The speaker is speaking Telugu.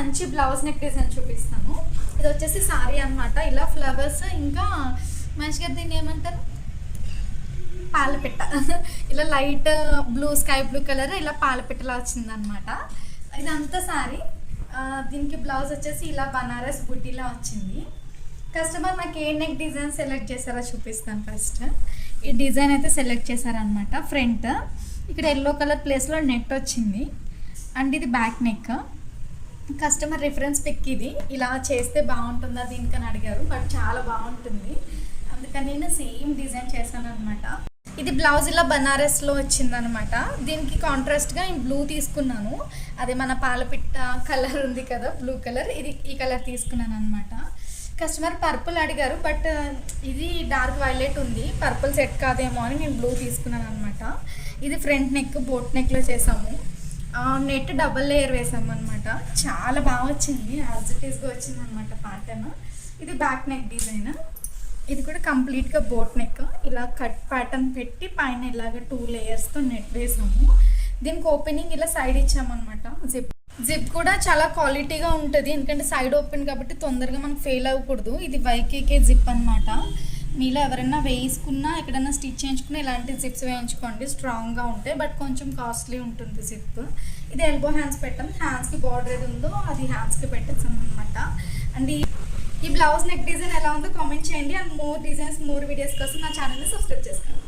మంచి బ్లౌజ్ నెక్ డిజైన్ చూపిస్తాను. ఇది వచ్చేసి సారీ అన్నమాట. ఇలా ఫ్లవర్స్ ఇంకా మంచిగా దీన్ని ఏమంటారు, పాలపిట్ట ఇలా light blue sky blue colour ఇలా పాలపిట్టలా వచ్చిందనమాట. ఇదంతా సారీ. దీనికి బ్లౌజ్ వచ్చేసి ఇలా బనారస్ బుట్టీలా వచ్చింది. కస్టమర్ నాకు ఏ నెక్ డిజైన్ సెలెక్ట్ చేశారో చూపిస్తాను. ఫస్ట్ ఈ డిజైన్ అయితే సెలెక్ట్ చేశారనమాట. ఫ్రంట్ ఇక్కడ ఎల్లో కలర్ ప్లేస్లో నెట్ వచ్చింది అండ్ ఇది back neck. Customer reference pic ఇది. ఇలా చేస్తే బాగుంటుందా దీనికని అడిగారు, బట్ చాలా బాగుంటుంది అందుకని నేను సేమ్ డిజైన్ చేశాను అనమాట. ఇది బ్లౌజ్ ఇలా బనారస్లో వచ్చిందనమాట. దీనికి కాంట్రాస్ట్గా నేను బ్లూ తీసుకున్నాను. అదే మన పాలపిట్ట కలర్ ఉంది కదా బ్లూ కలర్, ఇది ఈ కలర్ తీసుకున్నాను అనమాట. కస్టమర్ పర్పుల్ అడిగారు, బట్ ఇది డార్క్ వైలెట్ ఉంది, పర్పుల్ సెట్ కాదేమో అని నేను బ్లూ తీసుకున్నాను అనమాట. ఇది ఫ్రంట్ నెక్ బోట్ నెక్లో చేసాము. నెట్ డబల్ లేయర్ వేసాము అనమాట. చాలా బాగా వచ్చింది, యాజ్ ఇట్ ఈస్గా వచ్చింది అనమాట ప్యాటర్న్. ఇది బ్యాక్ నెక్ డిజైన్. ఇది కూడా కంప్లీట్గా బోట్ నెక్. ఇలా కట్ ప్యాటర్న్ పెట్టి పైన ఇలాగ 2 లేయర్స్తో నెట్ వేసాము. దీనికి ఓపెనింగ్ ఇలా సైడ్ ఇచ్చామన్నమాట. జిప్ కూడా చాలా క్వాలిటీగా ఉంటుంది, ఎందుకంటే సైడ్ ఓపెన్ కాబట్టి తొందరగా మనకు ఫెయిల్ అవ్వకూడదు. ఇది వైకేకే జిప్ అనమాట. మీలో ఎవరైనా వేసుకున్నా ఎక్కడైనా స్టిచ్ చేయించుకున్నా ఇలాంటి జిప్స్ వేయించుకోండి, స్ట్రాంగ్గా ఉంటాయి, బట్ కొంచెం కాస్ట్లీ ఉంటుంది జిప్. ఇది ఎల్బో హ్యాండ్స్ పెట్టాం. హ్యాండ్స్కి బార్డర్ ఏది ఉందో అది హ్యాండ్స్కి పెట్టేసాం అనమాట. అండ్ ఈ బ్లౌజ్ నెక్ డిజైన్ ఎలా ఉందో కామెంట్ చేయండి. And more designs more videos కోసం నా ఛానల్ని సబ్స్క్రైబ్ చేసుకోండి.